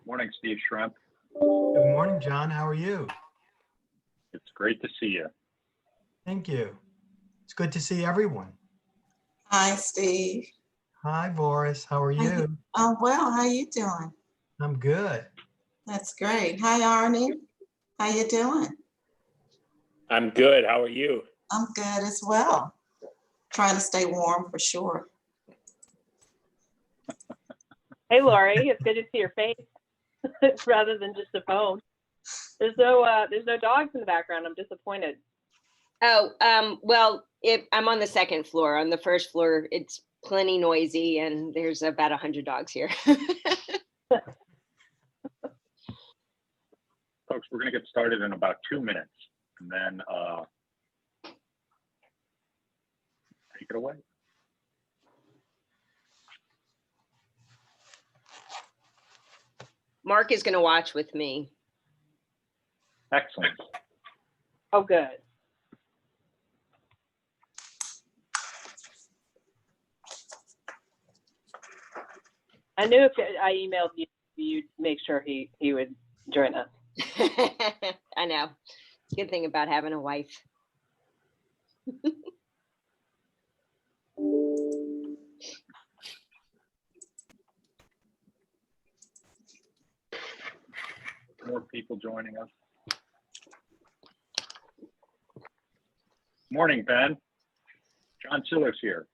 Morning, Steve Shrimp. Good morning, John. How are you? It's great to see you. Thank you. It's good to see everyone. Hi, Steve. Hi, Boris. How are you? Oh, well, how you doing? I'm good. That's great. Hi, Arnie. How you doing? I'm good. How are you? I'm good as well. Trying to stay warm for sure. Hey, Lori, it's good to see your face rather than just a phone. There's no dogs in the background. I'm disappointed. Oh, well, I'm on the second floor. On the first floor, it's plenty noisy, and there's about 100 dogs here. Folks, we're going to get started in about 2 minutes, and then take it away. Mark is going to watch with me. Excellent. Oh, good. I knew if I emailed you, you'd make sure he would join us. I know. Good thing about having a wife. More people joining us. Morning, Ben. John Siller's here.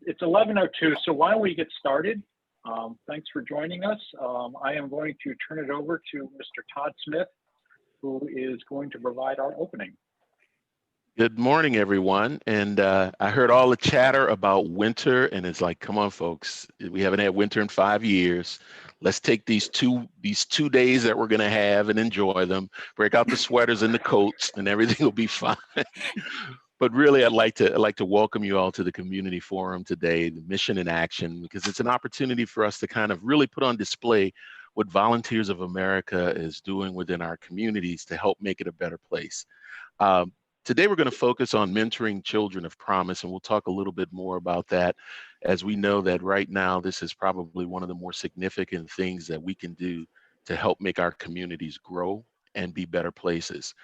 It's 11:02, so why don't we get started? Thanks for joining us. I am going to turn it over to Mr. Todd Smith, who is going to provide our opening. Good morning, everyone. And I heard all the chatter about winter, and it's like, come on, folks, we haven't had winter in 5 years. Let's take these two days that we're going to have and enjoy them. Break out the sweaters and the coats, and everything will be fine. But really, I'd like to welcome you all to the community forum today, the Mission in Action, because it's an opportunity for us to kind of really put on display what Volunteers of America is doing within our communities to help make it a better place. Today, we're going to focus on mentoring children of promise, and we'll talk a little bit more about that, as we know that right now, this is probably one of the more significant things that we can do to help make our communities grow and be better places.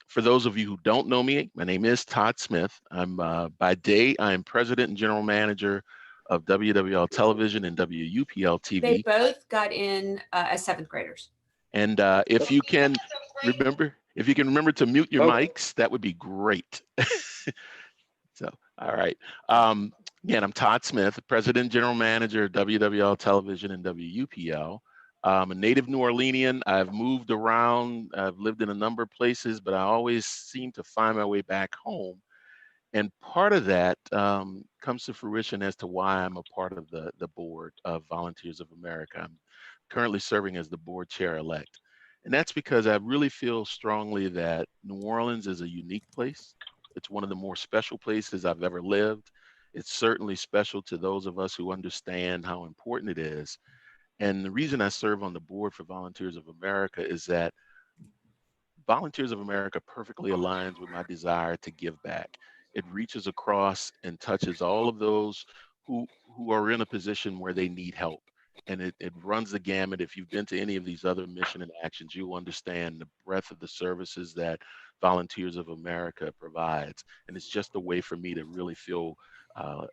For those of you who don't know me, my name is Todd Smith. I'm by day, I am President and General Manager of WWL Television and WUPL TV. They both got in as 7th graders. And if you can remember to mute your mics, that would be great. So, all right. Again, I'm Todd Smith, President and General Manager of WWL Television and WUPL. I'm a native New Orleanian. I've moved around. I've lived in a number of places, but I always seem to find my way back home. And part of that comes to fruition as to why I'm a part of the board of Volunteers of America. I'm currently serving as the board chair-elect. And that's because I really feel strongly that New Orleans is a unique place. It's one of the more special places I've ever lived. It's certainly special to those of us who understand how important it is. And the reason I serve on the board for Volunteers of America is that Volunteers of America perfectly aligns with my desire to give back. It reaches across and touches all of those who are in a position where they need help. And it runs the gamut. If you've been to any of these other mission and actions, you understand the breadth of the services that Volunteers of America provides. And it's just a way for me to really feel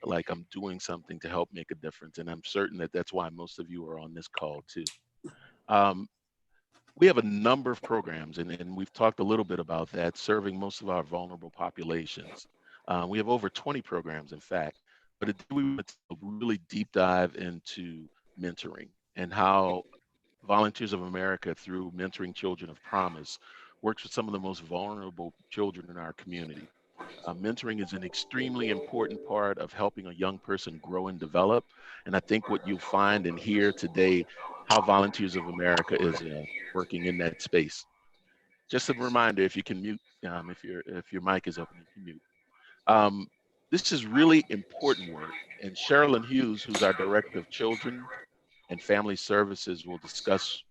like I'm doing something to help make a difference. And I'm certain that that's why most of you are on this call too. We have a number of programs, and we've talked a little bit about that, serving most of our vulnerable populations. We have over 20 programs, in fact, but we want to really deep dive into mentoring and how Volunteers of America, through Mentoring Children of Promise, works with some of the most vulnerable children in our community. Mentoring is an extremely important part of helping a young person grow and develop. And I think what you'll find and hear today, how Volunteers of America is working in that space. Just a reminder, if you can mute, if your mic is open, you can mute. This is really important work, and Sherlyn Hughes, who's our Director of Children and Family Services, will discuss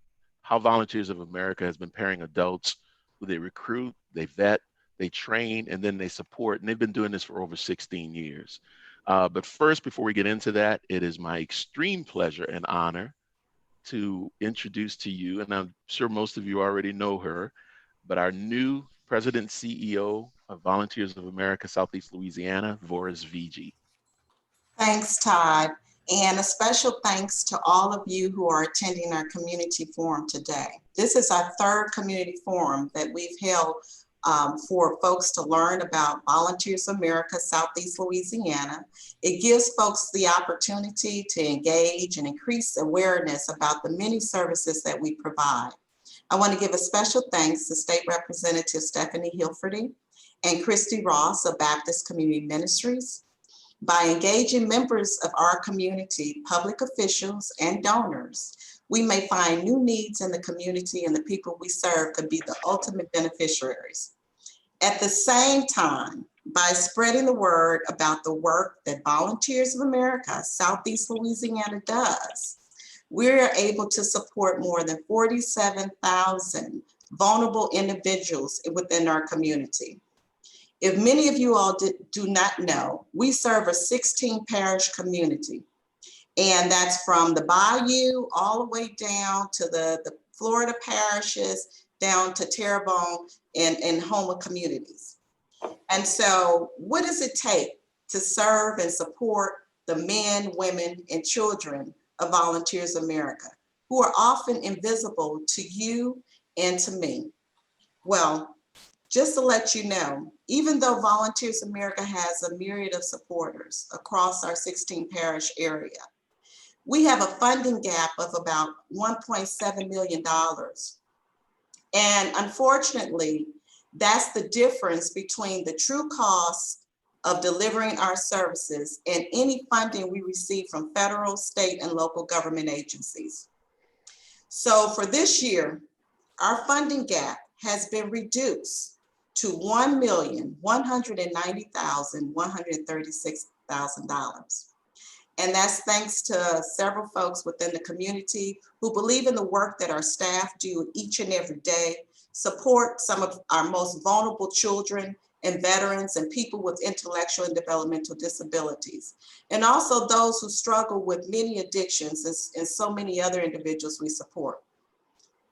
how Volunteers of America has been pairing adults who they recruit, they vet, they train, and then they support, and they've been doing this for over 16 years. But first, before we get into that, it is my extreme pleasure and honor to introduce to you, and I'm sure most of you already know her, but our new President CEO of Volunteers of America Southeast Louisiana, Voris Vigi. Thanks, Todd. And a special thanks to all of you who are attending our community forum today. This is our third community forum that we've held for folks to learn about Volunteers of America Southeast Louisiana. It gives folks the opportunity to engage and increase awareness about the many services that we provide. I want to give a special thanks to State Representative Stephanie Hilferty and Christy Ross of Baptist Community Ministries. By engaging members of our community, public officials, and donors, we may find new needs in the community, and the people we serve could be the ultimate beneficiaries. At the same time, by spreading the word about the work that Volunteers of America Southeast Louisiana does, we're able to support more than 47,000 vulnerable individuals within our community. If many of you all do not know, we serve a 16 parish community, and that's from the Bayou all the way down to the Florida parishes, down to Terrebonne and Houma communities. And so what does it take to serve and support the men, women, and children of Volunteers of America, who are often invisible to you and to me? Well, just to let you know, even though Volunteers of America has a myriad of supporters across our 16 parish area, we have a funding gap of about $1.7 million. And unfortunately, that's the difference between the true cost of delivering our services and any funding we receive from federal, state, and local government agencies. So for this year, our funding gap has been reduced to $1,190,136. And that's thanks to several folks within the community who believe in the work that our staff do each and every day, support some of our most vulnerable children and veterans and people with intellectual and developmental disabilities, and also those who struggle with many addictions and so many other individuals we support.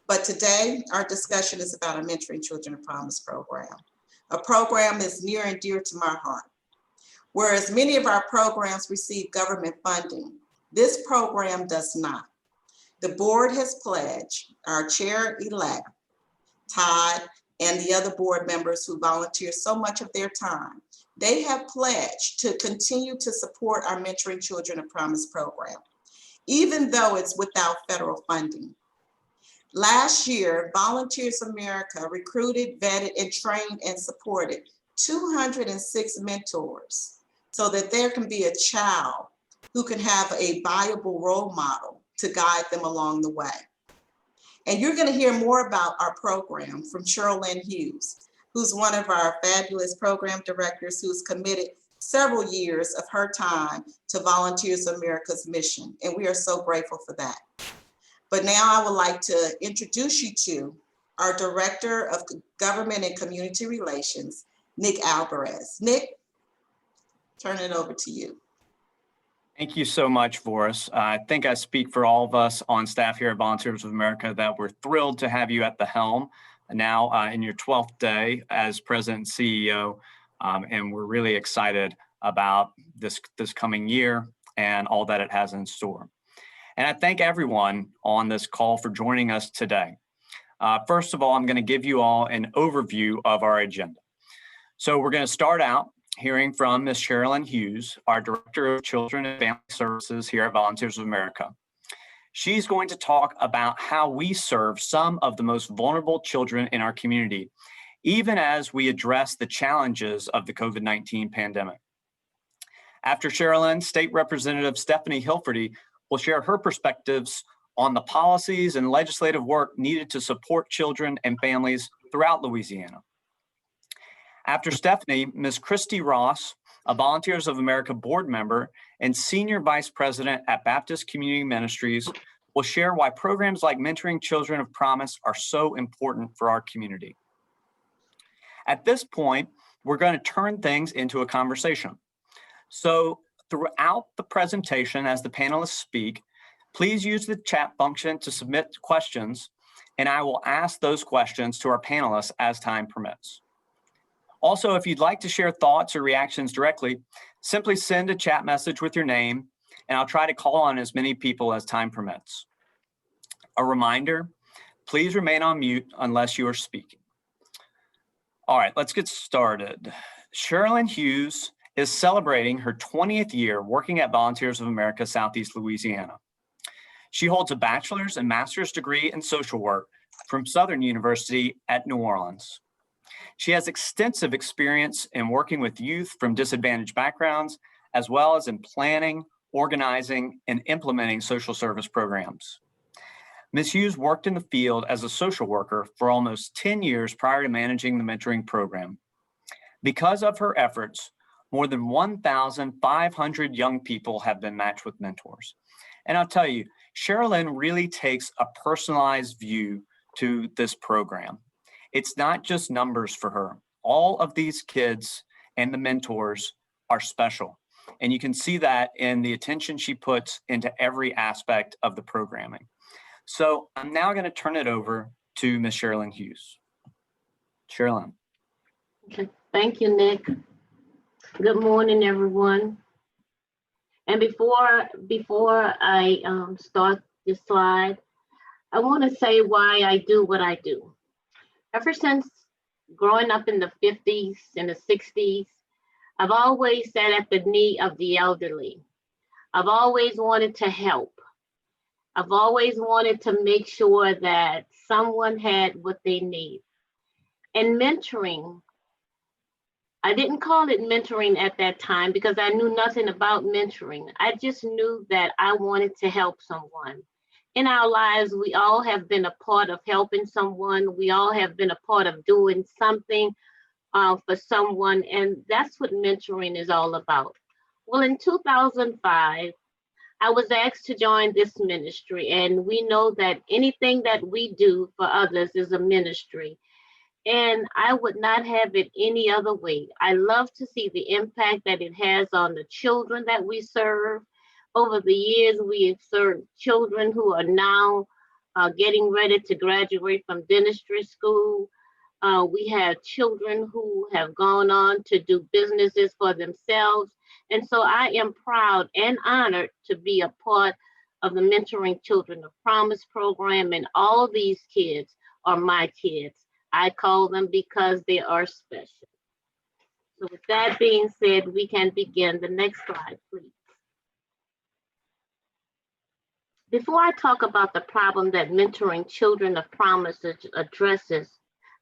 But today, our discussion is about our Mentoring Children of Promise program, a program that's near and dear to my heart. Whereas many of our programs receive government funding, this program does not. The board has pledged, our chair-elect, Todd, and the other board members who volunteer so much of their time, they have pledged to continue to support our Mentoring Children of Promise program, even though it's without federal funding. Last year, Volunteers of America recruited, vetted, and trained and supported 206 mentors so that there can be a child who can have a viable role model to guide them along the way. And you're going to hear more about our program from Sherlyn Hughes, who's one of our fabulous program directors who's committed several years of her time to Volunteers of America's mission. And we are so grateful for that. But now I would like to introduce you to our Director of Government and Community Relations, Nick Alvarez. Nick, turn it over to you. Thank you so much, Voris. I think I speak for all of us on staff here at Volunteers of America that we're thrilled to have you at the helm now in your 12th day as President and CEO. And we're really excited about this coming year and all that it has in store. And I thank everyone on this call for joining us today. First of all, I'm going to give you all an overview of our agenda. So we're going to start out hearing from Ms. Sherlyn Hughes, our Director of Children and Family Services here at Volunteers of America. She's going to talk about how we serve some of the most vulnerable children in our community, even as we address the challenges of the COVID-19 pandemic. After Sherlyn, State Representative Stephanie Hilferty will share her perspectives on the policies and legislative work needed to support children and families throughout Louisiana. After Stephanie, Ms. Christy Ross, a Volunteers of America board member and Senior Vice President at Baptist Community Ministries, will share why programs like Mentoring Children of Promise are so important for our community. At this point, we're going to turn things into a conversation. So throughout the presentation, as the panelists speak, please use the chat function to submit questions, and I will ask those questions to our panelists as time permits. Also, if you'd like to share thoughts or reactions directly, simply send a chat message with your name, and I'll try to call on as many people as time permits. A reminder, please remain on mute unless you are speaking. All right, let's get started. Sherlyn Hughes is celebrating her 20th year working at Volunteers of America Southeast Louisiana. She holds a bachelor's and master's degree in social work from Southern University at New Orleans. She has extensive experience in working with youth from disadvantaged backgrounds, as well as in planning, organizing, and implementing social service programs. Ms. Hughes worked in the field as a social worker for almost 10 years prior to managing the mentoring program. Because of her efforts, more than 1,500 young people have been matched with mentors. And I'll tell you, Sherlyn really takes a personalized view to this program. It's not just numbers for her. All of these kids and the mentors are special. And you can see that in the attention she puts into every aspect of the programming. So I'm now going to turn it over to Ms. Sherlyn Hughes. Sherlyn. Okay, thank you, Nick. Good morning, everyone. And before I start this slide, I want to say why I do what I do. Ever since growing up in the 50s and the 60s, I've always sat at the knee of the elderly. I've always wanted to help. I've always wanted to make sure that someone had what they need. And mentoring, I didn't call it mentoring at that time because I knew nothing about mentoring. I just knew that I wanted to help someone. In our lives, we all have been a part of helping someone. We all have been a part of doing something for someone, and that's what mentoring is all about. Well, in 2005, I was asked to join this ministry, and we know that anything that we do for others is a ministry. And I would not have it any other way. I love to see the impact that it has on the children that we serve. Over the years, we have served children who are now getting ready to graduate from dentistry school. We have children who have gone on to do businesses for themselves. And so I am proud and honored to be a part of the Mentoring Children of Promise program. And all these kids are my kids. I call them because they are special. So with that being said, we can begin. The next slide, please. Before I talk about the problem that Mentoring Children of Promise addresses,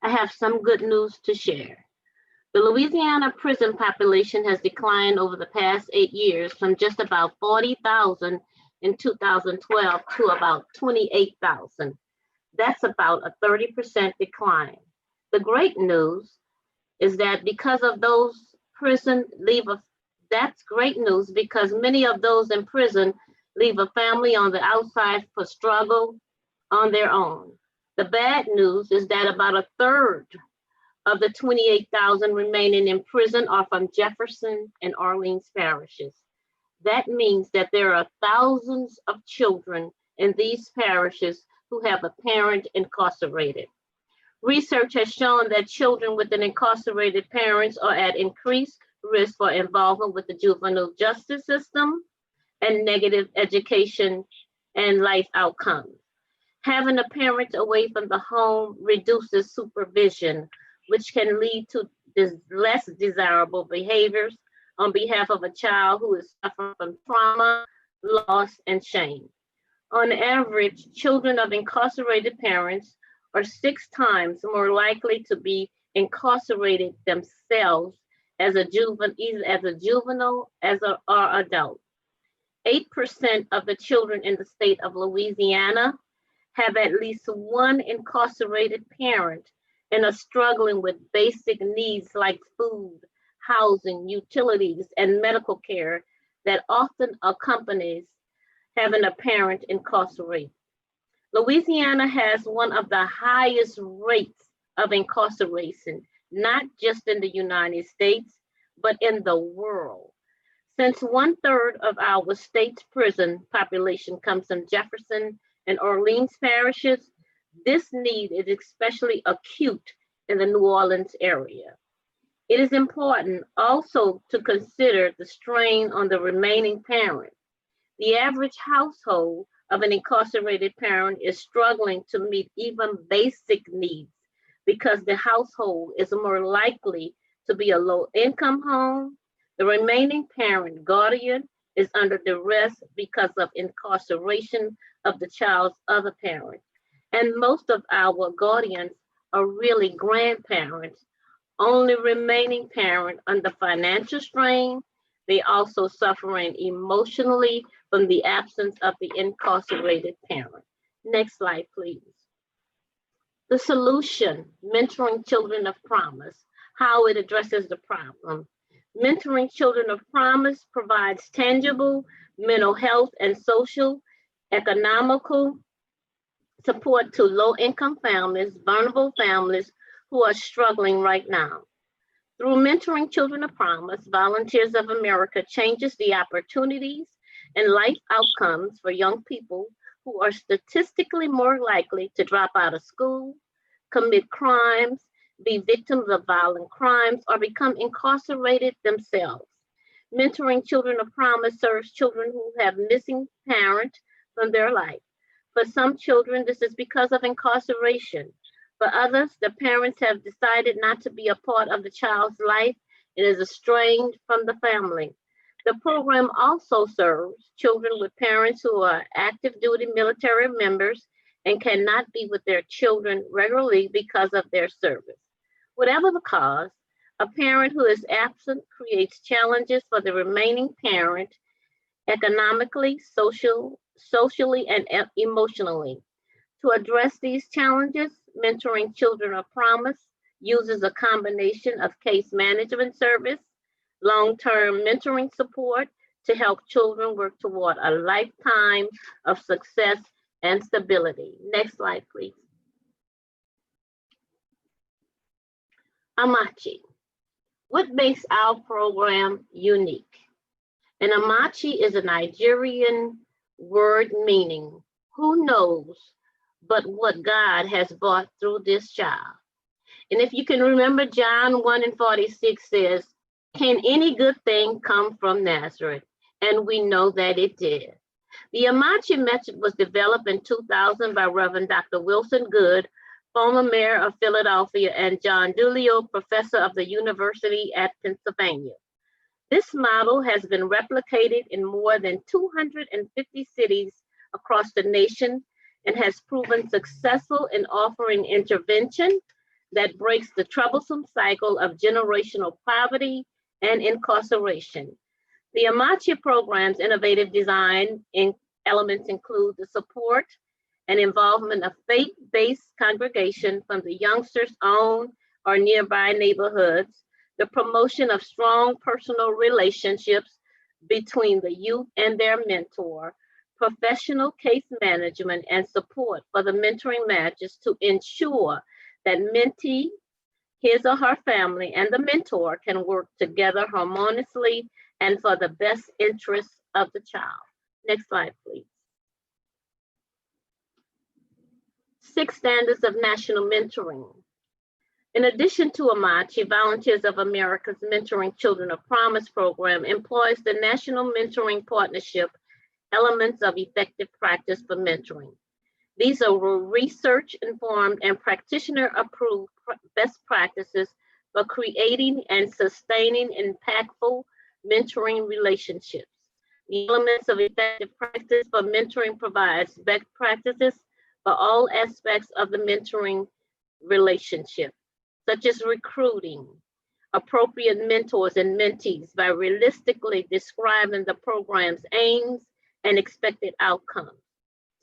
I have some good news to share. The Louisiana prison population has declined over the past 8 years from just about 40,000 in 2012 to about 28,000. That's about a 30% decline. The great news is that because of those that's great news because many of those in prison leave a family on the outside for struggle on their own. The bad news is that about a third of the 28,000 remaining in prison are from Jefferson and Orleans parishes. That means that there are thousands of children in these parishes who have a parent incarcerated. Research has shown that children with an incarcerated parents are at increased risk for involvement with the juvenile justice system and negative education and life outcomes. Having a parent away from the home reduces supervision, which can lead to less desirable behaviors on behalf of a child who is suffering from trauma, loss, and shame. On average, children of incarcerated parents are 6 times more likely to be incarcerated themselves as a juvenile, or adult. 8% of the children in the state of Louisiana have at least one incarcerated parent, and are struggling with basic needs like food, housing, utilities, and medical care that often accompanies having a parent incarcerated. Louisiana has one of the highest rates of incarceration, not just in the United States, but in the world. Since 1/3 of our state's prison population comes from Jefferson and Orleans parishes, this need is especially acute in the New Orleans area. It is important also to consider the strain on the remaining parent. The average household of an incarcerated parent is struggling to meet even basic needs because the household is more likely to be a low-income home. The remaining parent guardian is under duress because of incarceration of the child's other parent. And most of our guardians are really grandparents, only remaining parent under financial strain. They also suffering emotionally from the absence of the incarcerated parent. Next slide, please. The solution, mentoring children of promise, how it addresses the problem. Mentoring Children of Promise provides tangible mental health and social, economical support to low-income families, vulnerable families who are struggling right now. Through Mentoring Children of Promise, Volunteers of America changes the opportunities and life outcomes for young people who are statistically more likely to drop out of school, commit crimes, be victims of violent crimes, or become incarcerated themselves. Mentoring Children of Promise serves children who have missing parents from their life. For some children, this is because of incarceration. For others, the parents have decided not to be a part of the child's life and is estranged from the family. The program also serves children with parents who are active duty military members and cannot be with their children regularly because of their service. Whatever the cause, a parent who is absent creates challenges for the remaining parent economically, socially, and emotionally. To address these challenges, Mentoring Children of Promise uses a combination of case management service, long-term mentoring support to help children work toward a lifetime of success and stability. Next slide, please. Amachi. What makes our program unique? And Amachi is a Nigerian word meaning, who knows but what God has brought through this child. And if you can remember, John 1:46 says, can any good thing come from Nazareth? And we know that it did. The Amachi method was developed in 2000 by Reverend Dr. Wilson Good, former mayor of Philadelphia, and John Dulio, professor of the University at Pennsylvania. This model has been replicated in more than 250 cities across the nation and has proven successful in offering intervention that breaks the troublesome cycle of generational poverty and incarceration. The Amachi program's innovative design elements include the support and involvement of faith-based congregation from the youngsters' own or nearby neighborhoods, the promotion of strong personal relationships between the youth and their mentor, professional case management, and support for the mentoring matches to ensure that mentee, his or her family, and the mentor can work together harmoniously and for the best interests of the child. Next slide, please. 6 standards of national mentoring. In addition to Amachi, Volunteers of America's Mentoring Children of Promise program employs the National Mentoring Partnership elements of effective practice for mentoring. These are research-informed and practitioner-approved best practices for creating and sustaining impactful mentoring relationships. The elements of effective practice for mentoring provides best practices for all aspects of the mentoring relationship, such as recruiting appropriate mentors and mentees by realistically describing the program's aims and expected outcomes,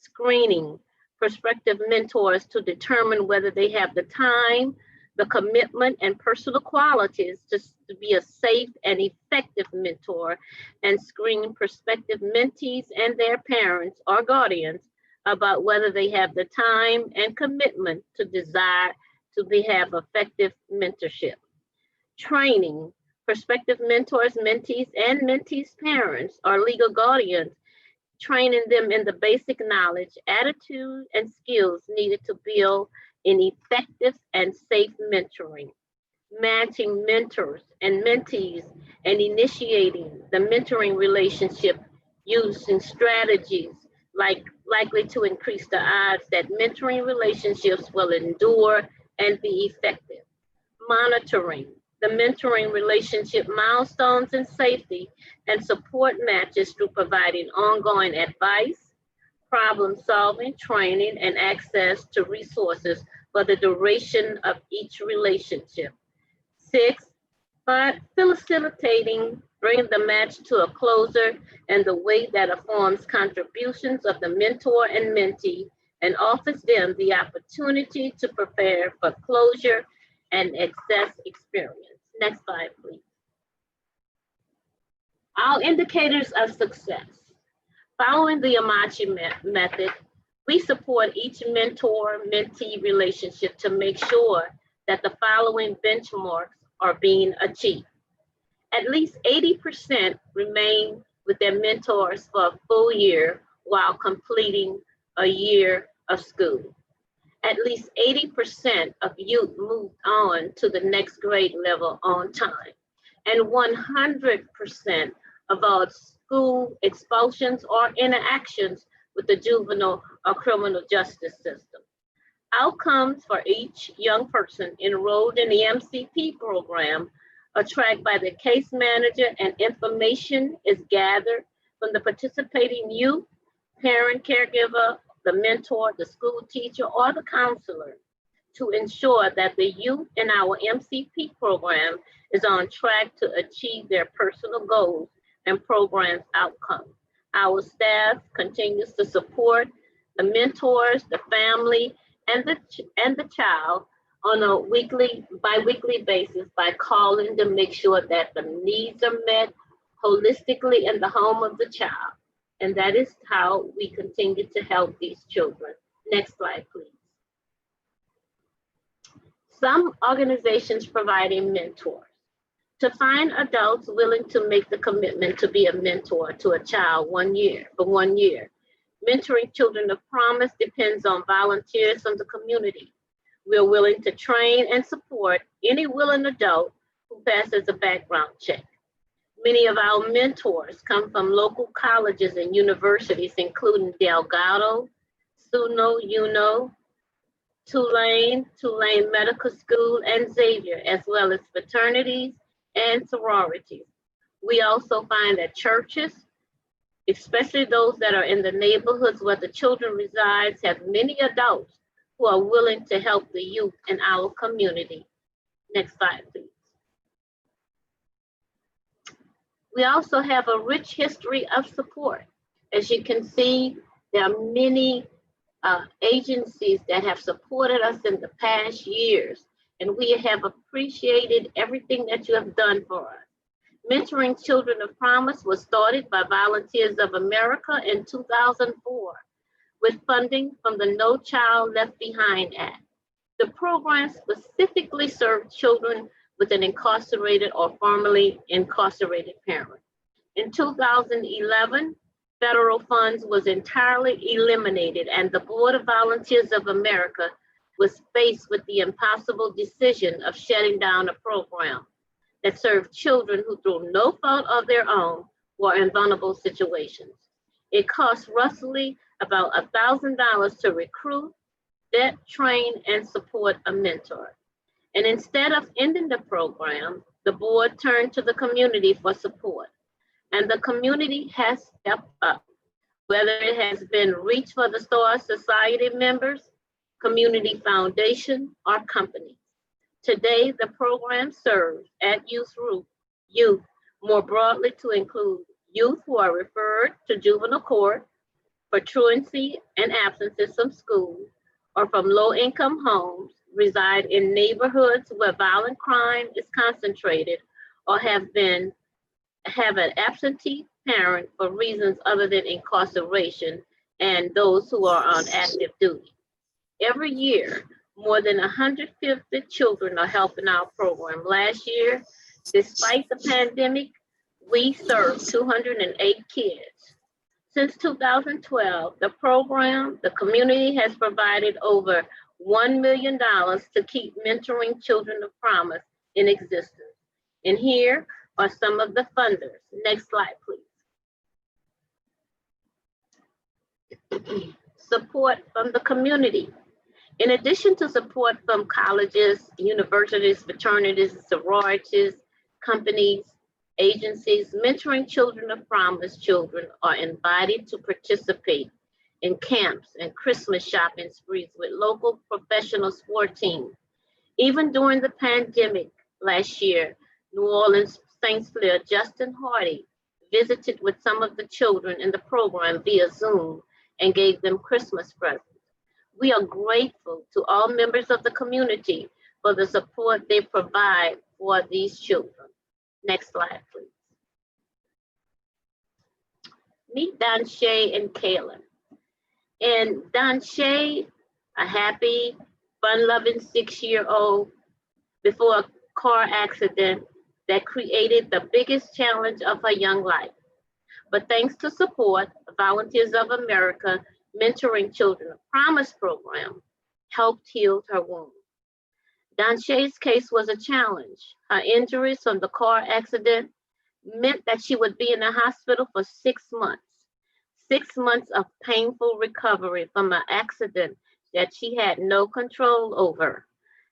screening prospective mentors to determine whether they have the time, the commitment and personal qualities to be a safe and effective mentor, and screen prospective mentees and their parents or guardians about whether they have the time and commitment to desire to have effective mentorship. Training prospective mentors, mentees, and mentees' parents or legal guardians, training them in the basic knowledge, attitude, and skills needed to build an effective and safe mentoring. Matching mentors and mentees and initiating the mentoring relationship using strategies likely to increase the odds that mentoring relationships will endure and be effective. Monitoring the mentoring relationship milestones and safety and support matches through providing ongoing advice, problem solving, training, and access to resources for the duration of each relationship. 6, by facilitating bringing the match to a closer and the way that affirms contributions of the mentor and mentee and offers them the opportunity to prepare for closure and access experience. Next slide, please. Our indicators of success. Following the Amachi method, we support each mentor-mentee relationship to make sure that the following benchmarks are being achieved. At least 80% remain with their mentors for a full year while completing a year of school. At least 80% of youth moved on to the next grade level on time. And 100% of all school expulsions or interactions with the juvenile or criminal justice system. Outcomes for each young person enrolled in the MCP program are tracked by the case manager, and information is gathered from the participating youth, parent, caregiver, the mentor, the school teacher, or the counselor to ensure that the youth in our MCP program is on track to achieve their personal goals and program's outcomes. Our staff continues to support the mentors, the family, and the child on a bi-weekly basis by calling to make sure that the needs are met holistically in the home of the child. And that is how we continue to help these children. Next slide, please. Some organizations providing mentors. To find adults willing to make the commitment to be a mentor to a child for 1 year. Mentoring Children of Promise depends on volunteers from the community. We're willing to train and support any willing adult who passes a background check. Many of our mentors come from local colleges and universities, including Delgado, SUNO, UNO, Tulane Medical School, and Xavier, as well as fraternities and sororities. We also find that churches, especially those that are in the neighborhoods where the children reside, have many adults who are willing to help the youth in our community. Next slide, please. We also have a rich history of support. As you can see, there are many agencies that have supported us in the past years, and we have appreciated everything that you have done for us. Mentoring Children of Promise was started by Volunteers of America in 2004 with funding from the No Child Left Behind Act. The program specifically served children with an incarcerated or formerly incarcerated parent. In 2011, federal funds was entirely eliminated, and the Board of Volunteers of America was faced with the impossible decision of shutting down a program that served children who, through no fault of their own, were in vulnerable situations. It cost roughly about $1,000 to recruit, vet, train, and support a mentor. And instead of ending the program, the board turned to the community for support. And the community has stepped up, whether it has been Reach for the Stars Society members, community foundation, or companies. Today, the program serves at youth more broadly to include youth who are referred to juvenile court for truancy and absences from school, or from low-income homes, reside in neighborhoods where violent crime is concentrated or have an absentee parent for reasons other than incarceration, and those who are on active duty. Every year, more than 150 children are helped in our program. Last year, despite the pandemic, we served 208 kids. Since 2012, the community has provided over $1 million to keep mentoring Children of Promise in existence. And here are some of the funders. Next slide, please. Support from the community. In addition to support from colleges, universities, fraternities, sororities, companies, agencies, mentoring Children of Promise children are invited to participate in camps and Christmas shopping sprees with local professional sport teams. Even during the pandemic last year, New Orleans St. Clair Justin Hardy visited with some of the children in the program via Zoom and gave them Christmas presents. We are grateful to all members of the community for the support they provide for these children. Next slide, please. Meet Danshae and Kaylyn. And Danshae, a happy, fun-loving 6-year-old, before a car accident that created the biggest challenge of her young life. But thanks to support, Volunteers of America Mentoring Children of Promise program helped heal her wound. Danshae's case was a challenge. Her injuries from the car accident meant that she would be in the hospital for 6 months. 6 months of painful recovery from an accident that she had no control over.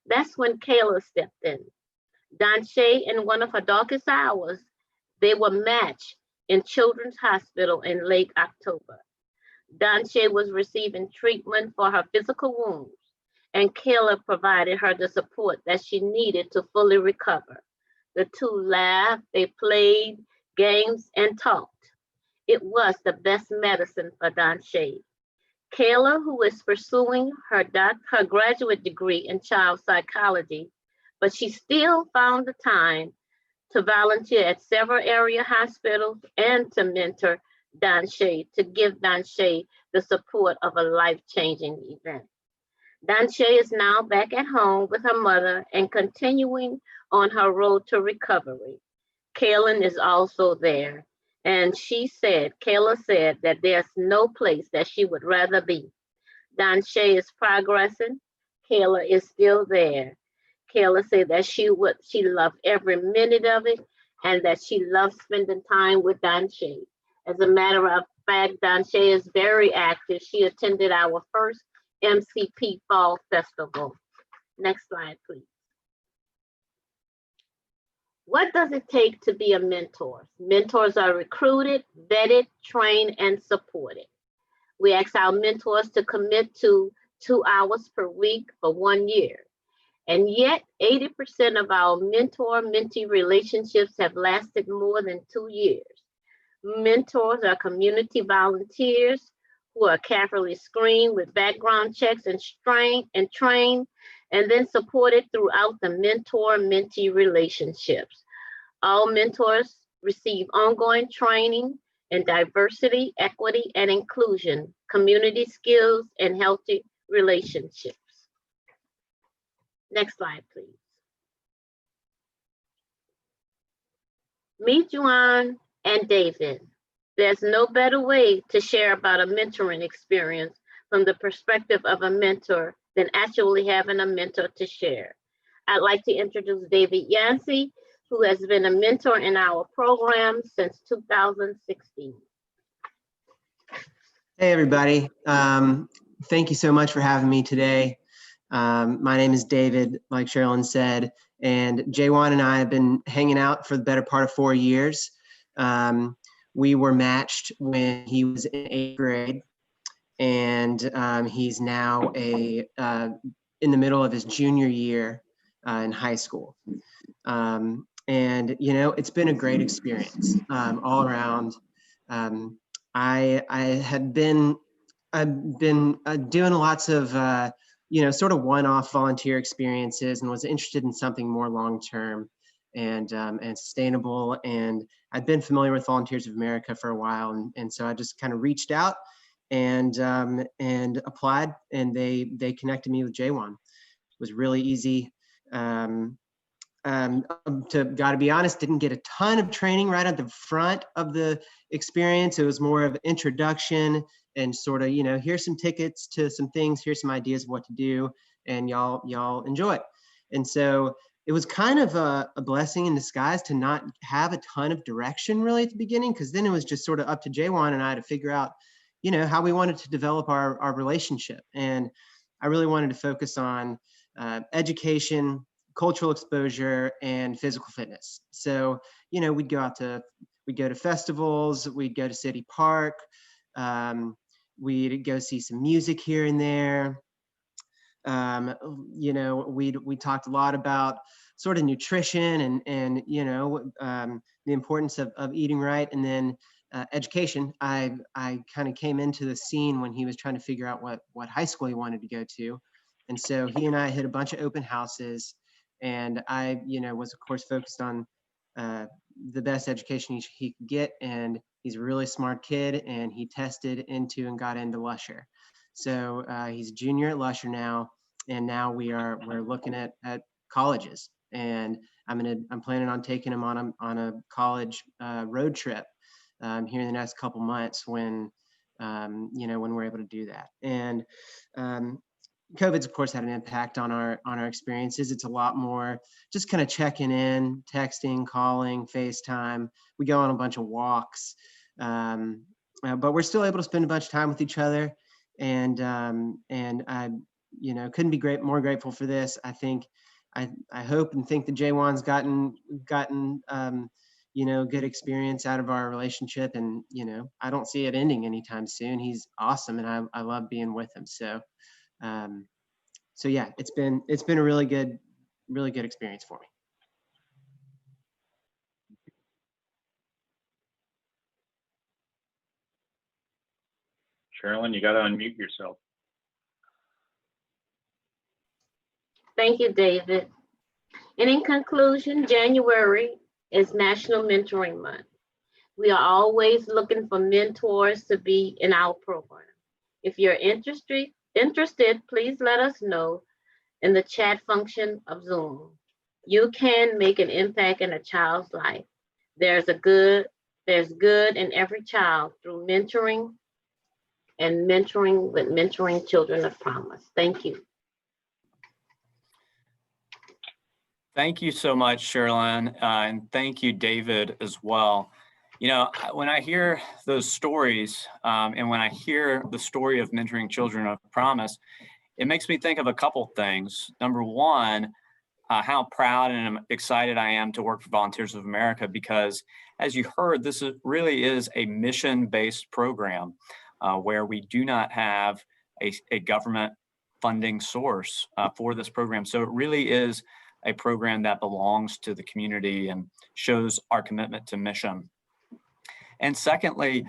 That's when Kaylyn stepped in. Danshae, in one of her darkest hours, they were matched in Children's Hospital in late October. Danshae was receiving treatment for her physical wounds, and Kaylyn provided her the support that she needed to fully recover. The two laughed, they played games, and talked. It was the best medicine for Danshae. Kaylyn, who is pursuing her graduate degree in child psychology, but she still found the time to volunteer at several area hospitals and to mentor Danshae, to give Danshae the support of a life-changing event. Danshae is now back at home with her mother and continuing on her road to recovery. Kaylyn is also there. And Kaylyn said that there's no place that she would rather be. Danshae is progressing. Kaylyn is still there. Kaylyn said that she loved every minute of it and that she loved spending time with Danshae. As a matter of fact, Danshae is very active. She attended our first MCP Fall Festival. Next slide, please. What does it take to be a mentor? Mentors are recruited, vetted, trained, and supported. We ask our mentors to commit to 2 hours per week for 1 year. And yet 80% of our mentor-mentee relationships have lasted more than 2 years. Mentors are community volunteers who are carefully screened with background checks and trained, and then supported throughout the mentor-mentee relationships. All mentors receive ongoing training in diversity, equity, and inclusion, community skills, and healthy relationships. Next slide, please. Meet Juan and David. There's no better way to share about a mentoring experience from the perspective of a mentor than actually having a mentor to share. I'd like to introduce David Yancey, who has been a mentor in our program since 2016. Hey, everybody. Thank you so much for having me today. My name is David, like Sherlyn said, and Juan and I have been hanging out for the better part of 4 years. We were matched when he was in 8th grade, and he's now in the middle of his junior year in high school. And you know, it's been a great experience all around. I've been doing lots of sort of one-off volunteer experiences and was interested in something more long-term and sustainable. And I'd been familiar with Volunteers of America for a while. And so I just kind of reached out and applied, and they connected me with Juan. It was really easy. Gotta be honest, didn't get a ton of training right at the front of the experience. It was more of introduction and sort of, here's some tickets to some things, here's some ideas of what to do, and y'all enjoy it. And so it was kind of a blessing in disguise to not have a ton of direction really at the beginning, because then it was just sort of up to Juan and I to figure out, how we wanted to develop our relationship. And I really wanted to focus on education, cultural exposure, and physical fitness. So, we'd go to festivals, we'd go to City Park, we'd go see some music here and there. We talked a lot about sort of nutrition and the importance of eating right, and then education. I kind of came into the scene when he was trying to figure out what high school he wanted to go to, and so he and I hit a bunch of open houses, and I was of course focused on the best education he could get, and he's a really smart kid, and he tested into and got into Lusher. So he's a junior at Lusher now, and now we're looking at colleges, and I'm planning on taking him on a college road trip here in the next couple months when we're able to do that. And COVID's of course had an impact on our experiences. It's a lot more just kind of checking in, texting, calling, FaceTime. We go on a bunch of walks, but we're still able to spend a bunch of time with each other. And I couldn't be more grateful for this. I think I hope and think that Juan's gotten good experience out of our relationship, and I don't see it ending anytime soon. He's awesome, and I love being with him. So yeah, it's been a really good experience for me. Sherlyn, you got to unmute yourself. Thank you, David. And in conclusion, January is National Mentoring Month. We are always looking for mentors to be in our program. If you're interested, please let us know in the chat function of Zoom. You can make an impact in a child's life. There's good in every child through mentoring and mentoring children of promise. Thank you. Thank you so much, Sherlyn, and thank you, David, as well. When I hear those stories, and when I hear the story of mentoring children of promise, it makes me think of a couple things. Number one, how proud and excited I am to work for Volunteers of America, because as you heard, this really is a mission-based program where we do not have a government funding source for this program. So it really is a program that belongs to the community and shows our commitment to mission. And secondly,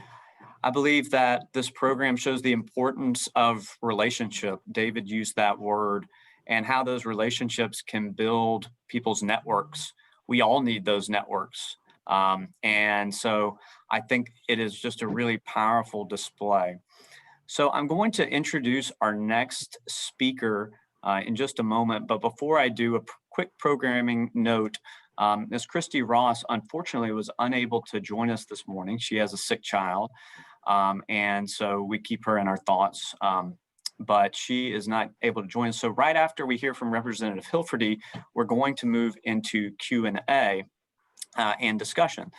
I believe that this program shows the importance of relationship. David used that word, and how those relationships can build people's networks. We all need those networks. And so I think it is just a really powerful display. So I'm going to introduce our next speaker in just a moment, but before I do, a quick programming note. Ms. Christy Ross, unfortunately, was unable to join us this morning. She has a sick child, and so we keep her in our thoughts, but she is not able to join us. So right after we hear from Representative Hilferty, we're going to move into Q&A and discussion.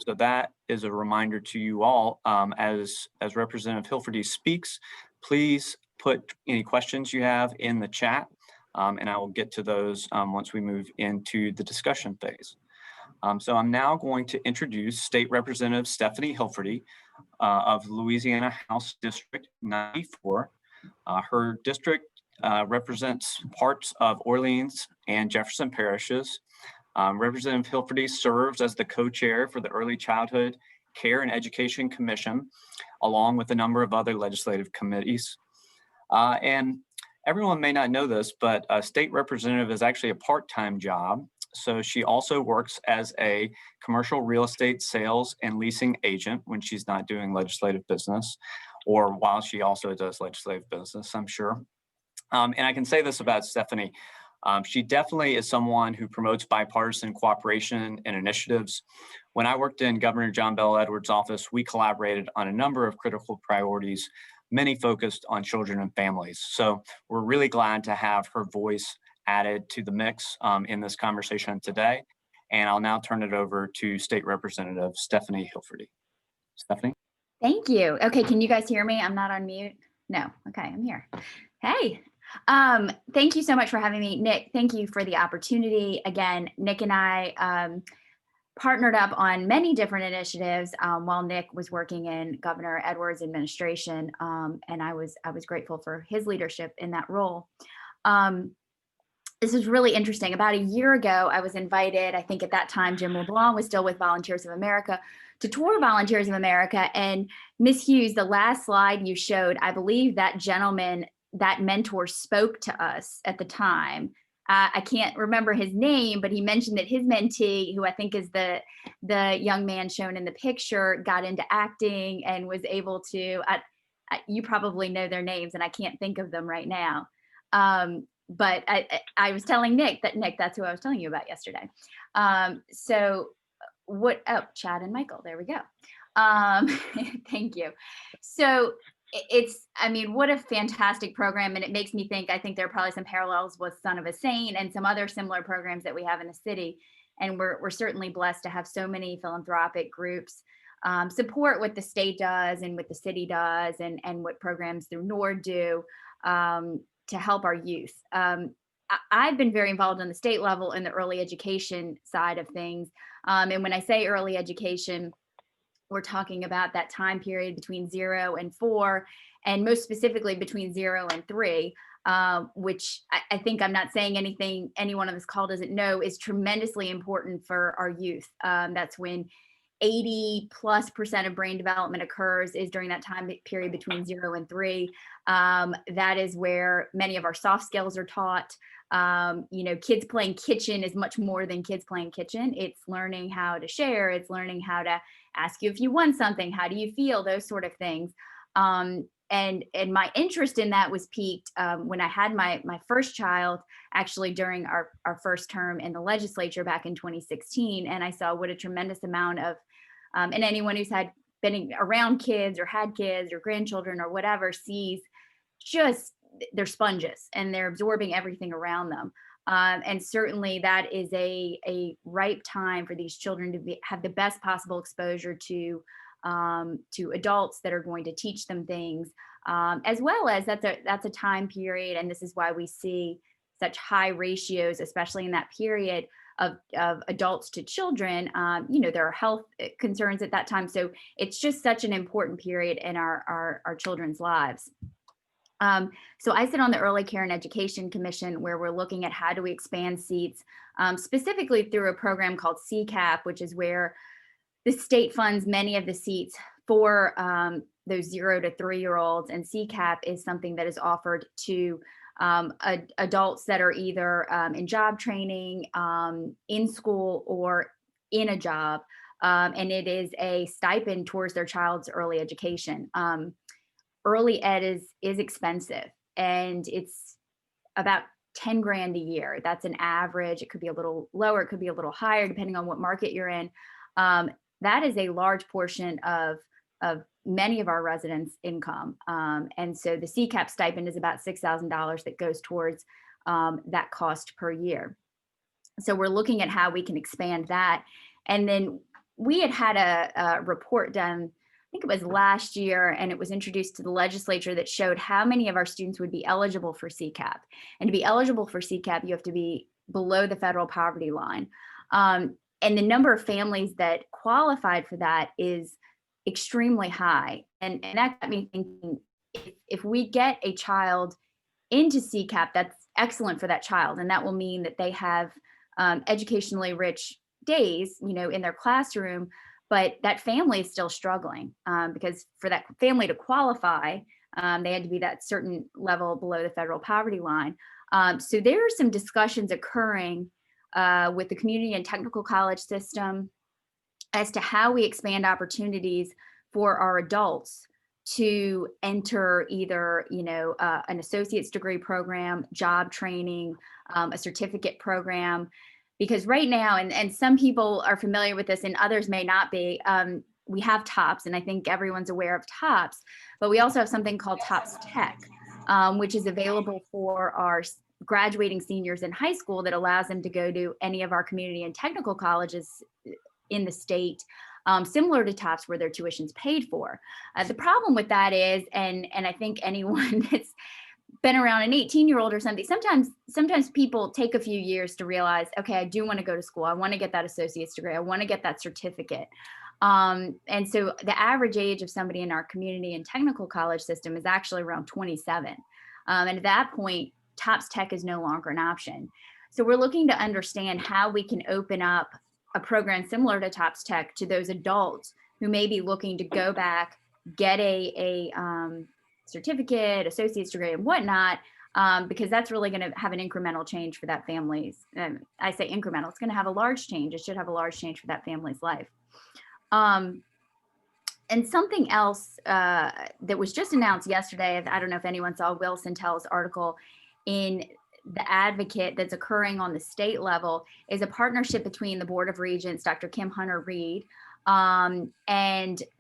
So that is a reminder to you all, as Representative Hilferty speaks, please put any questions you have in the chat, and I will get to those once we move into the discussion phase. So I'm now going to introduce State Representative Stephanie Hilferty of Louisiana House District 94. Her district represents parts of Orleans and Jefferson parishes. Representative Hilferty serves as the co-chair for the Early Childhood Care and Education Commission, along with a number of other legislative committees. And Everyone may not know this, but a state representative is actually a part-time job. So she also works as a commercial real estate sales and leasing agent when she's not doing legislative business, or while she also does legislative business, I'm sure. And I can say this about Stephanie. She definitely is someone who promotes bipartisan cooperation and initiatives. When I worked in Governor John Bel Edwards' office, we collaborated on a number of critical priorities, many focused on children and families. So we're really glad to have her voice added to the mix in this conversation today. And I'll now turn it over to State Representative Stephanie Hilferty. Stephanie? Thank you. Okay, can you guys hear me? I'm not on mute. No, okay, I'm here. Hey, thank you so much for having me. Nick, thank you for the opportunity. Again, Nick and I partnered up on many different initiatives while Nick was working in Governor Edwards' administration, and I was grateful for his leadership in that role. This is really interesting. About a year ago, I was invited, I think at that time, Jim LeBlanc was still with Volunteers of America, to tour Volunteers of America. And Ms. Hughes, the last slide you showed, I believe that gentleman, that mentor spoke to us at the time. I can't remember his name, but he mentioned that his mentee, who I think is the young man shown in the picture, got into acting and was able to, you probably know their names and I can't think of them right now. But I was telling Nick, that's who I was telling you about yesterday. So Chad and Michael, there we go. Thank you. So I mean, what a fantastic program. And it makes me think, I think there are probably some parallels with Son of a Saint and some other similar programs that we have in the city. And we're certainly blessed to have so many philanthropic groups support what the state does and what the city does and what programs through NORD do to help our youth. I've been very involved on the state level in the early education side of things. And when I say early education, we're talking about that time period between 0 and 4, and most specifically between 0 and 3, which I think I'm not saying anything anyone on this call doesn't know is tremendously important for our youth. That's when 80+% of brain development occurs is during that time period between 0 and 3. That is where many of our soft skills are taught. Kids playing kitchen is much more than kids playing kitchen. It's learning how to share. It's learning how to ask you if you want something. How do you feel? Those sort of things. And my interest in that was piqued when I had my first child, actually during our first term in the legislature back in 2016. And I saw what a tremendous amount of, and anyone who's been around kids or had kids or grandchildren or whatever sees just they're sponges and they're absorbing everything around them. And certainly that is a ripe time for these children to have the best possible exposure to adults that are going to teach them things, as well as that's a time period. And this is why we see such high ratios, especially in that period of adults to children. There are health concerns at that time. So it's just such an important period in our children's lives. So I sit on the Early Care and Education Commission, where we're looking at how do we expand seats, specifically through a program called CCAP, which is where the state funds many of the seats for those 0 to 3-year-olds. And CCAP is something that is offered to adults that are either in job training, in school, or in a job. And it is a stipend towards their child's early education. Early ed is expensive, and it's about 10 grand a year. That's an average. It could be a little lower, it could be a little higher, depending on what market you're in. That is a large portion of many of our residents' income. And so the CCAP stipend is about $6,000 that goes towards that cost per year. So we're looking at how we can expand that. And then we had a report done, I think it was last year, and it was introduced to the legislature that showed how many of our students would be eligible for CCAP. And to be eligible for CCAP, you have to be below the federal poverty line. And the number of families that qualified for that is extremely high. And that got me thinking, if we get a child into CCAP, that's excellent for that child. And that will mean that they have educationally rich days, in their classroom. But that family is still struggling because for that family to qualify, They had to be that certain level below the federal poverty line. So there are some discussions occurring with the community and technical college system as to how we expand opportunities for our adults to enter either, an associate's degree program, job training, a certificate program. Because right now, and some people are familiar with this and others may not be, we have TOPS, and I think everyone's aware of TOPS, but we also have something called TOPS Tech, which is available for our graduating seniors in high school that allows them to go to any of our community and technical colleges in the state, similar to TOPS, where their tuition's paid for. The problem with that is, and I think anyone that's been around an 18-year-old or something, sometimes people take a few years to realize, okay, I do want to go to school. I want to get that associate's degree. I want to get that certificate. And so the average age of somebody in our community and technical college system is actually around 27. And at that point, TOPS Tech is no longer an option. So we're looking to understand how we can open up a program similar to TOPS Tech to those adults who may be looking to go back, get a certificate, associate's degree, and whatnot, because that's really going to have an incremental change for that family's. I say incremental; it's going to have a large change. It should have a large change for that family's life. And something else that was just announced yesterday, I don't know if anyone saw Will Centel's article in The Advocate that's occurring on the state level, is a partnership between the Board of Regents, Dr. Kim Hunter-Reid, and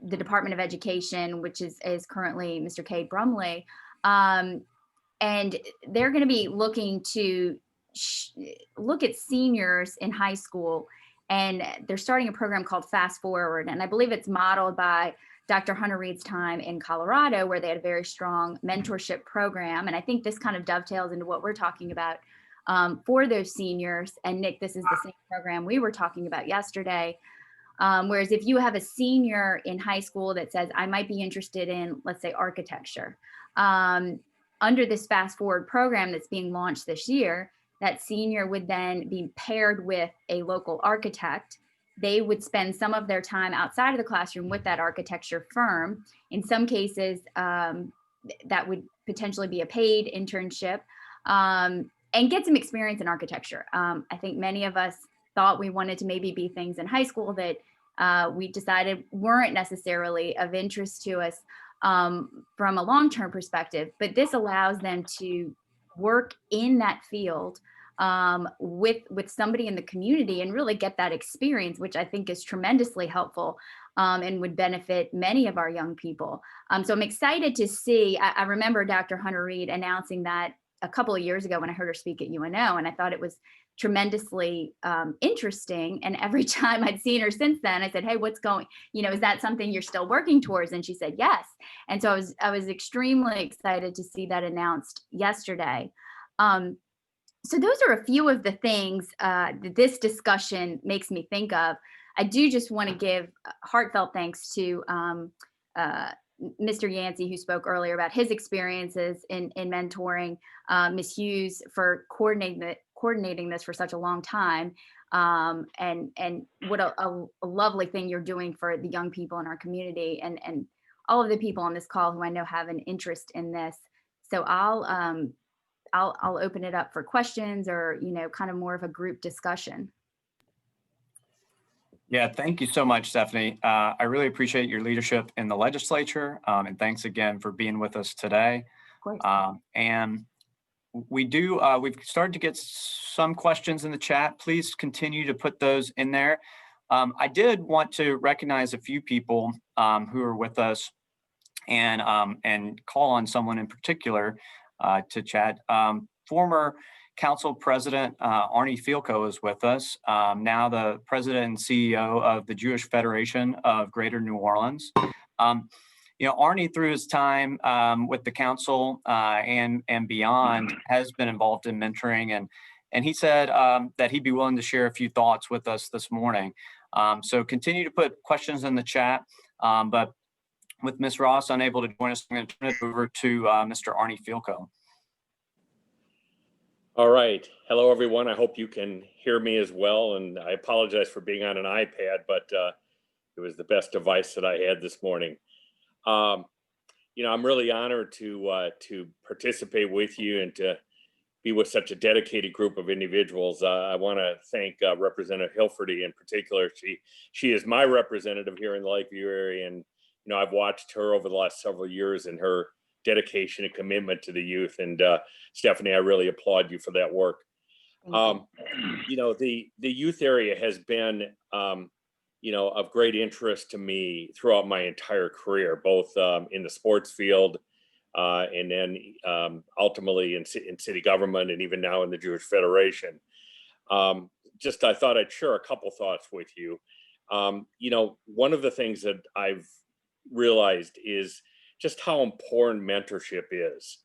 the Department of Education, which is currently Mr. Cade Brumley. And they're going to be looking to look at seniors in high school, and they're starting a program called Fast Forward. And I believe it's modeled by Dr. Hunter-Reid's time in Colorado, where they had a very strong mentorship program. And I think this kind of dovetails into what we're talking about for those seniors. And Nick, this is the same program we were talking about yesterday. Whereas if you have a senior in high school that says, I might be interested in, let's say, architecture, under this Fast Forward program that's being launched this year, that senior would then be paired with a local architect. They would spend some of their time outside of the classroom with that architecture firm. In some cases, that would potentially be a paid internship, and get some experience in architecture. I think many of us thought we wanted to maybe be things in high school that we decided weren't necessarily of interest to us from a long-term perspective, but this allows them to work in that field with somebody in the community and really get that experience, which I think is tremendously helpful and would benefit many of our young people. So I'm excited to see, I remember Dr. Hunter-Reid announcing that a couple of years ago when I heard her speak at UNO, and I thought it was tremendously interesting. And every time I'd seen her since then, I said, hey, what's going, is that something you're still working towards? And she said, yes. And so I was extremely excited to see that announced yesterday. So those are a few of the things that this discussion makes me think of. I do just want to give heartfelt thanks to Mr. Yancey, who spoke earlier about his experiences in mentoring, Ms. Hughes for coordinating this for such a long time, and what a lovely thing you're doing for the young people in our community, and all of the people on this call who I know have an interest in this. So I'll open it up for questions or, kind of more of a group discussion. Yeah, thank you so much, Stephanie. I really appreciate your leadership in the legislature, and thanks again for being with us today. Of course. And we've started to get some questions in the chat. Please continue to put those in there. I did want to recognize a few people who are with us and call on someone in particular to chat. Former Council President Arnie Fielkow is with us, now the President and CEO of the Jewish Federation of Greater New Orleans. Arnie, through his time with the council and beyond, has been involved in mentoring, and he said that he'd be willing to share a few thoughts with us this morning. So continue to put questions in the chat, but with Ms. Ross unable to join us, I'm going to turn it over to Mr. Arnie Fielkow. All right. Hello, everyone. I hope you can hear me as well. And I apologize for being on an iPad, but it was the best device that I had this morning. I'm really honored to participate with you and to be with such a dedicated group of individuals. I want to thank Representative Hilferty in particular. She is my representative here in the Lakeview area, and I've watched her over the last several years and her dedication and commitment to the youth. And Stephanie, I really applaud you for that work. The youth area has been of great interest to me throughout my entire career, both in the sports field and then ultimately in city government, and even now in the Jewish Federation. I thought I'd share a couple thoughts with you. One of the things that I've realized is just how important mentorship is.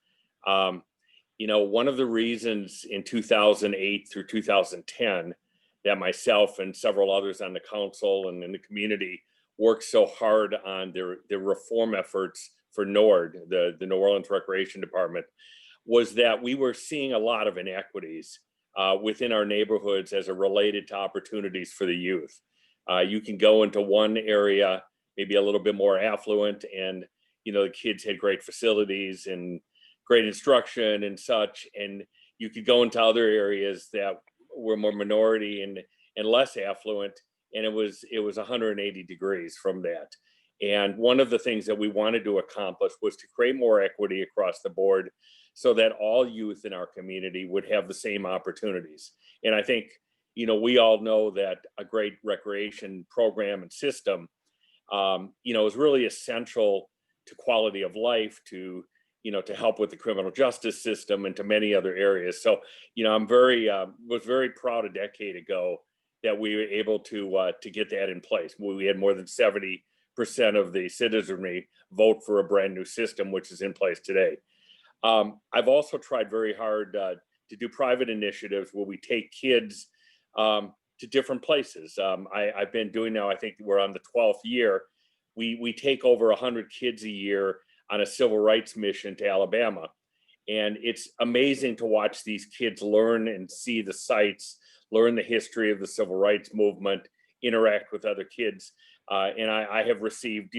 One of the reasons in 2008 through 2010 that myself and several others on the council and in the community worked so hard on the reform efforts for NORD, the New Orleans Recreation Department, was that we were seeing a lot of inequities within our neighborhoods as it related to opportunities for the youth. You can go into one area, maybe a little bit more affluent, and the kids had great facilities and great instruction and such, and you could go into other areas that were more minority and less affluent, and it was 180 degrees from that. And one of the things that we wanted to accomplish was to create more equity across the board so that all youth in our community would have the same opportunities. And I think, we all know that a great recreation program and system, is really essential to quality of life, to help with the criminal justice system and to many other areas. So, I'm was very proud a decade ago that we were able to get that in place. We had more than 70% of the citizenry vote for a brand new system, which is in place today. I've also tried very hard to do private initiatives where we take kids to different places. I've been doing now, I think we're on the 12th year. We take over 100 kids a year on a civil rights mission to Alabama. And it's amazing to watch these kids learn and see the sights, learn the history of the civil rights movement, interact with other kids. And I have received,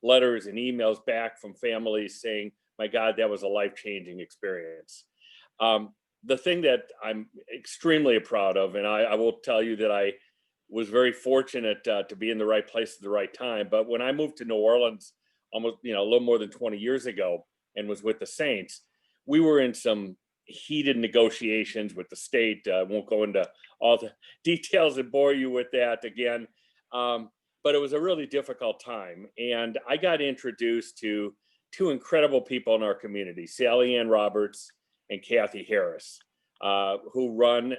letters and emails back from families saying, my God, that was a life-changing experience. The thing that I'm extremely proud of, and I will tell you that I was very fortunate to be in the right place at the right time. But when I moved to New Orleans, almost, a little more than 20 years ago, and was with the Saints, we were in some heated negotiations with the state. I won't go into all the details and bore you with that again. But it was a really difficult time. And I got introduced to two incredible people in our community, Sally Ann Roberts and Kathy Harris, who run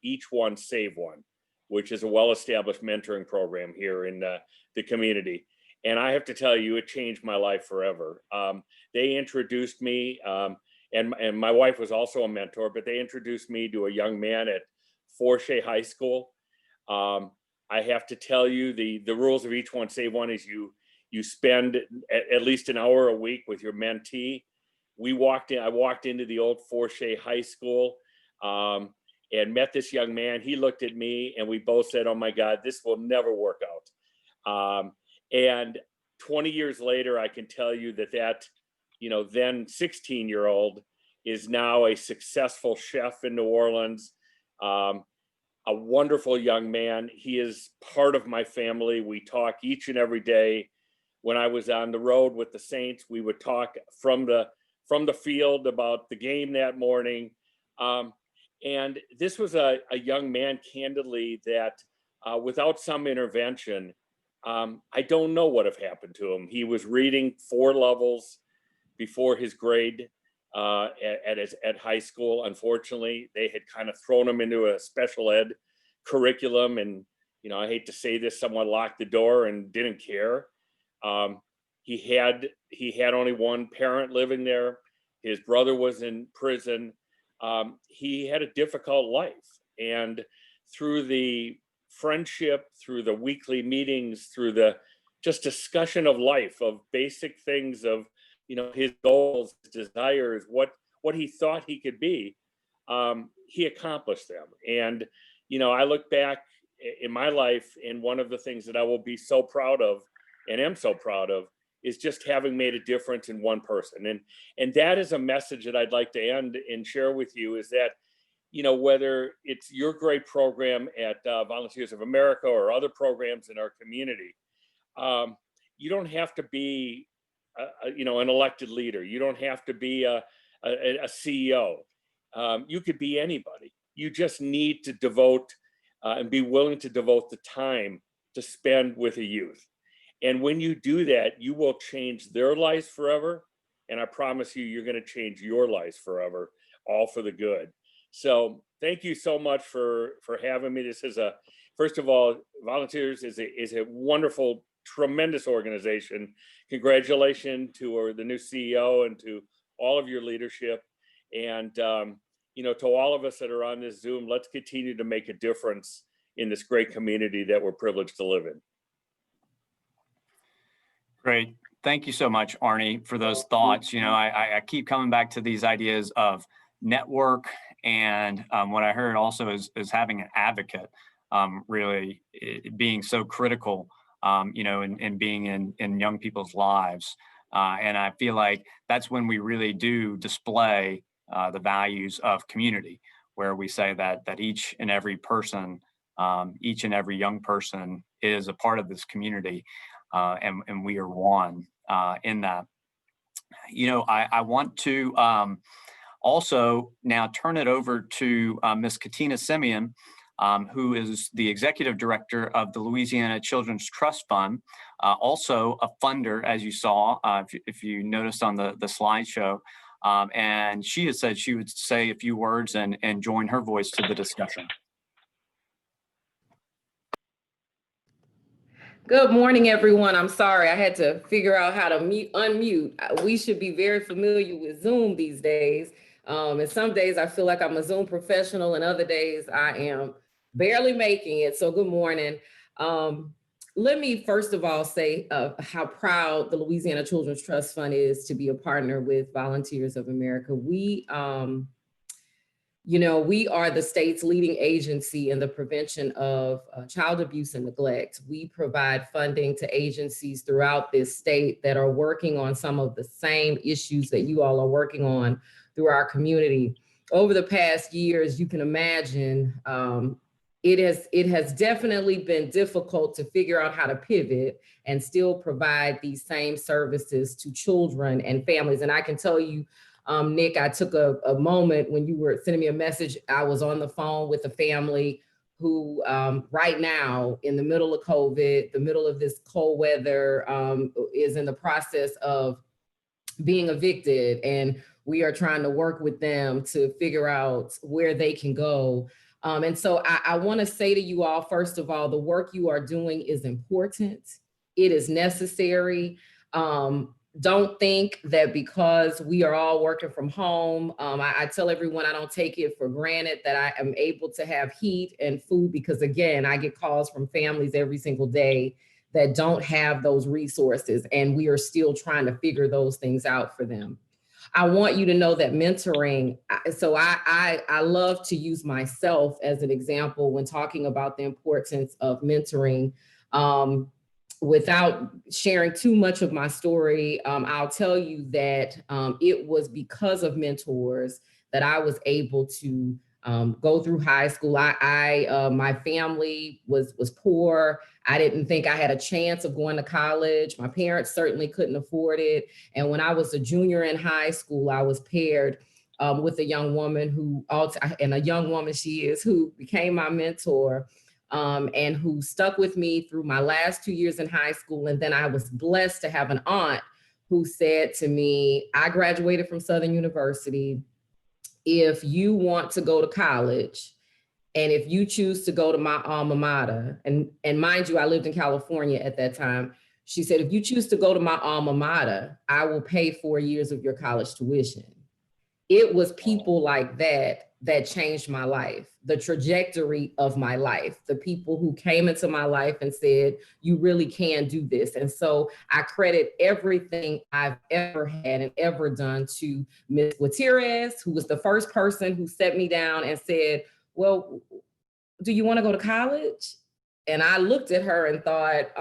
Each One Save One, which is a well-established mentoring program here in the community. And I have to tell you, it changed my life forever. They introduced me, and my wife was also a mentor, but they introduced me to a young man at Forshey High School. I have to tell you, the rules of Each One Save One is you spend at least an hour a week with your mentee. I walked into the old Forshey High School and met this young man. He looked at me and we both said, oh my God, this will never work out. And 20 years later, I can tell you that then 16-year-old is now a successful chef in New Orleans, a wonderful young man. He is part of my family. We talk each and every day. When I was on the road with the Saints, we would talk from the field about the game that morning. And this was a young man, candidly, that without some intervention, I don't know what have happened to him. He was reading 4 levels before his grade at high school. Unfortunately, they had kind of thrown him into a special ed curriculum, and I hate to say this, someone locked the door and didn't care. He had only one parent living there. His brother was in prison. He had a difficult life, and through the friendship, through the weekly meetings, through the just discussion of life, of basic things, of his goals, his desires, what he thought he could be, he accomplished them. And I look back in my life, and one of the things that I will be so proud of and am so proud of is just having made a difference in one person. And that is a message that I'd like to end and share with you, is that, you know, whether it's your great program at Volunteers of America or other programs in our community, you don't have to be, you know, an elected leader. You don't have to be a CEO. You could be anybody. You just need to devote and be willing to devote the time to spend with a youth. And when you do that, you will change their lives forever. And I promise you, you're going to change your lives forever, all for the good. So thank you so much for having me. This is first of all, Volunteers is a wonderful, tremendous organization. Congratulations to the new CEO and to all of your leadership. And, you know, to all of us that are on this Zoom, let's continue to make a difference in this great community that we're privileged to live in. Great. Thank you so much, Arnie, for those thoughts. You know, I keep coming back to these ideas of network, and what I heard also is having an advocate, really being so critical, you know, and being in young people's lives. And I feel like that's when we really do display the values of community, where we say that each and every person, each and every young person is a part of this community, and we are one in that. You know, I want to also now turn it over to Ms. Katina Simeon, who is the executive director of the Louisiana Children's Trust Fund, also a funder, as you saw, if you noticed on the slideshow. And she has said she would say a few words and join her voice to the discussion. Good morning, everyone. I'm sorry, I had to figure out how to unmute. We should be very familiar with Zoom these days. And some days I feel like I'm a Zoom professional, and other days I am barely making it. So good morning. Let me first of all say how proud the Louisiana Children's Trust Fund is to be a partner with Volunteers of America. We, you know, we are the state's leading agency in the prevention of child abuse and neglect. We provide funding to agencies throughout this state that are working on some of the same issues that you all are working on through our community. Over the past years, you can imagine, it has definitely been difficult to figure out how to pivot and still provide these same services to children and families. And I can tell you, Nick, I took a moment when you were sending me a message. I was on the phone with a family who right now, in the middle of COVID, the middle of this cold weather, is in the process of being evicted. And we are trying to work with them to figure out where they can go. And so I want to say to you all, first of all, the work you are doing is important. It is necessary. Don't think that because we are all working from home, I tell everyone I don't take it for granted that I am able to have heat and food, because again, I get calls from families every single day that don't have those resources, and we are still trying to figure those things out for them. I want you to know that mentoring, so I love to use myself as an example when talking about the importance of mentoring. Without sharing too much of my story, I'll tell you that it was because of mentors that I was able to go through high school. My family was poor. I didn't think I had a chance of going to college. My parents certainly couldn't afford it. And when I was a junior in high school, I was paired with a young woman who became my mentor. And who stuck with me through my last 2 years in high school. And then I was blessed to have an aunt who said to me, I graduated from Southern University. If you want to go to college, and if you choose to go to my alma mater, and mind you, I lived in California at that time. She said, if you choose to go to my alma mater, I will pay 4 years of your college tuition. It was people like that changed my life, the trajectory of my life, the people who came into my life and said, you really can do this. And so I credit everything I've ever had and ever done to Ms. Gutierrez, who was the first person who set me down and said, well, do you want to go to college? And I looked at her and thought,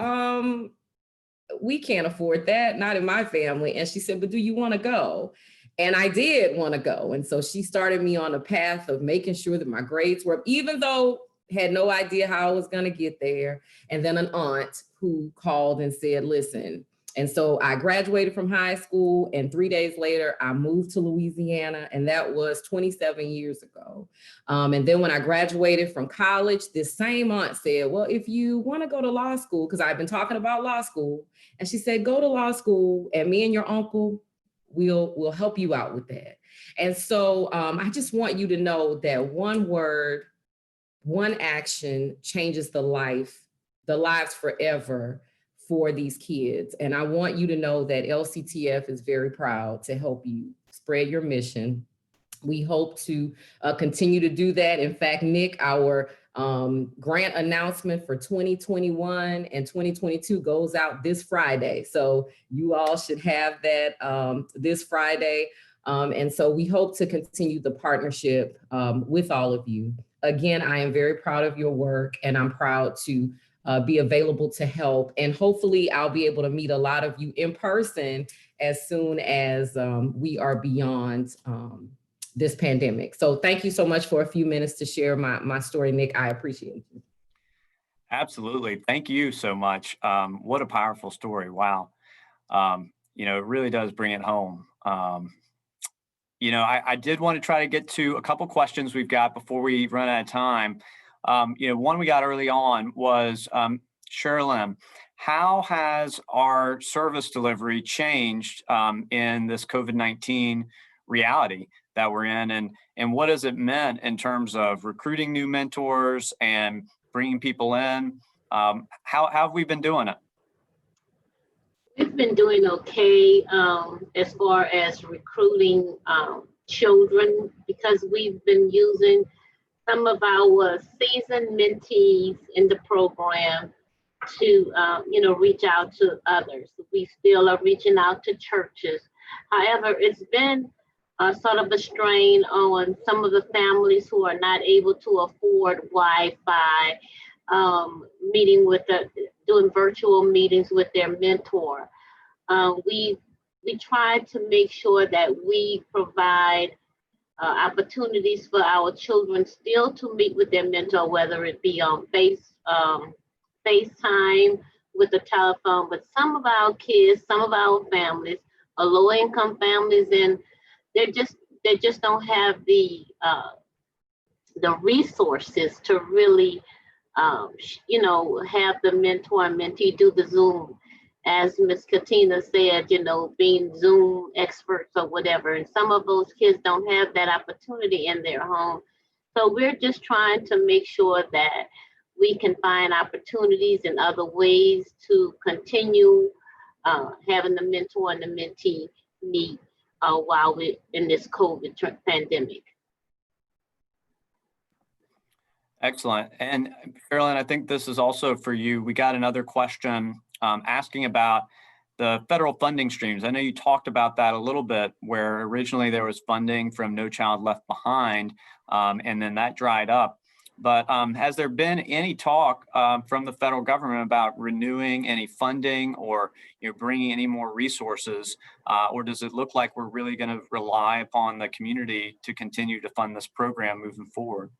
we can't afford that, not in my family. And she said, but do you want to go? And I did want to go. And so she started me on a path of making sure that my grades were up, even though had no idea how I was going to get there. And then an aunt who called and said, listen. And so I graduated from high school, and 3 days later, I moved to Louisiana, and that was 27 years ago. And then when I graduated from college, this same aunt said, well, if you want to go to law school, because I've been talking about law school, and she said, go to law school, and me and your uncle, we'll help you out with that. And so I just want you to know that one word, one action changes the lives forever for these kids. And I want you to know that LCTF is very proud to help you spread your mission. We hope to continue to do that. In fact, Nick, our grant announcement for 2021 and 2022 goes out this Friday. So you all should have that this Friday. And so we hope to continue the partnership with all of you. Again, I am very proud of your work, and I'm proud to be available to help. And hopefully I'll be able to meet a lot of you in person as soon as we are beyond this pandemic. So thank you so much for a few minutes to share my story, Nick. I appreciate you. Absolutely. Thank you so much. What a powerful story. Wow. It really does bring it home. I did want to try to get to a couple questions we've got before we run out of time. One we got early on was, Sherlyn, how has our service delivery changed in this COVID-19 reality that we're in? And what has it meant in terms of recruiting new mentors and bringing people in? How have we been doing it? We've been doing okay as far as recruiting children, because we've been using some of our seasoned mentees in the program to, reach out to others. We still are reaching out to churches. However, it's been sort of a strain on some of the families who are not able to afford Wi-Fi, doing virtual meetings with their mentor. We try to make sure that we provide opportunities for our children still to meet with their mentor, whether it be on FaceTime, with the telephone. But some of our kids, some of our families are low-income families, and they just don't have the resources to really have the mentor and mentee do the Zoom, as Ms. Katina said, being Zoom experts or whatever. And some of those kids don't have that opportunity in their home. So we're just trying to make sure that we can find opportunities and other ways to continue having the mentor and the mentee meet while we're in this COVID pandemic. Excellent. And Sherlyn, I think this is also for you. We got another question asking about the federal funding streams. I know you talked about that a little bit, where originally there was funding from No Child Left Behind, and then that dried up. But has there been any talk from the federal government about renewing any funding or bringing any more resources, or does it look like we're really going to rely upon the community to continue to fund this program moving forward?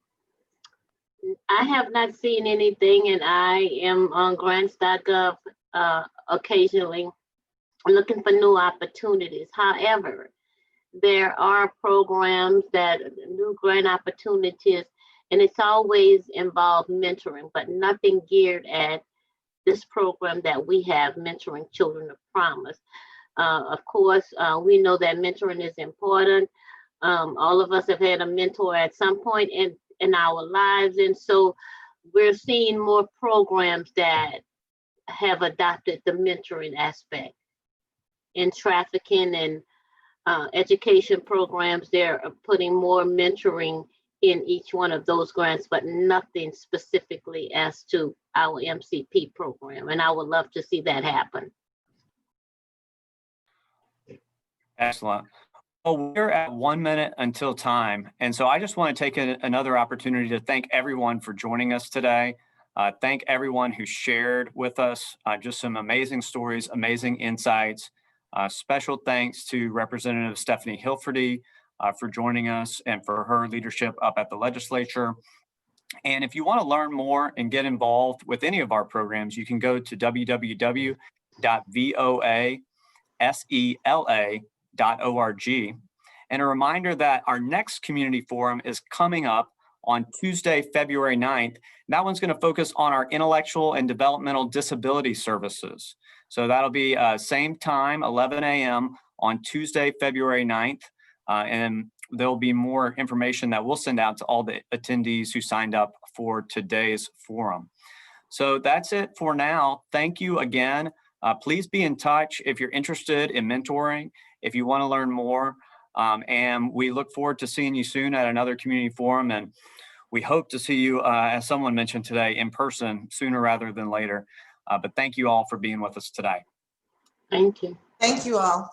I have not seen anything, and I am on grants.gov occasionally looking for new opportunities. However, there are programs new grant opportunities, and it's always involved mentoring, but nothing geared at this program that we have, Mentoring Children of Promise. Of course, we know that mentoring is important. All of us have had a mentor at some point in our lives, and so we're seeing more programs that have adopted the mentoring aspect. In trafficking and education programs, they're putting more mentoring in each one of those grants, but nothing specifically as to our MCP program. And I would love to see that happen. Excellent. Well, we're at 1 minute until time. And so I just want to take another opportunity to thank everyone for joining us today. Thank everyone who shared with us. Just some amazing stories, amazing insights. Special thanks to Representative Stephanie Hilferty for joining us and for her leadership up at the legislature. And if you want to learn more and get involved with any of our programs, you can go to www.voasela.org. And a reminder that our next community forum is coming up on Tuesday, February 9th. That one's going to focus on our intellectual and developmental disability services. So that'll be same time, 11 a.m. on Tuesday, February 9th. And there'll be more information that we'll send out to all the attendees who signed up for today's forum. So that's it for now. Thank you again. Please be in touch if you're interested in mentoring, if you want to learn more. And we look forward to seeing you soon at another community forum. And we hope to see you, as someone mentioned today, in person sooner rather than later. But thank you all for being with us today. Thank you. Thank you all.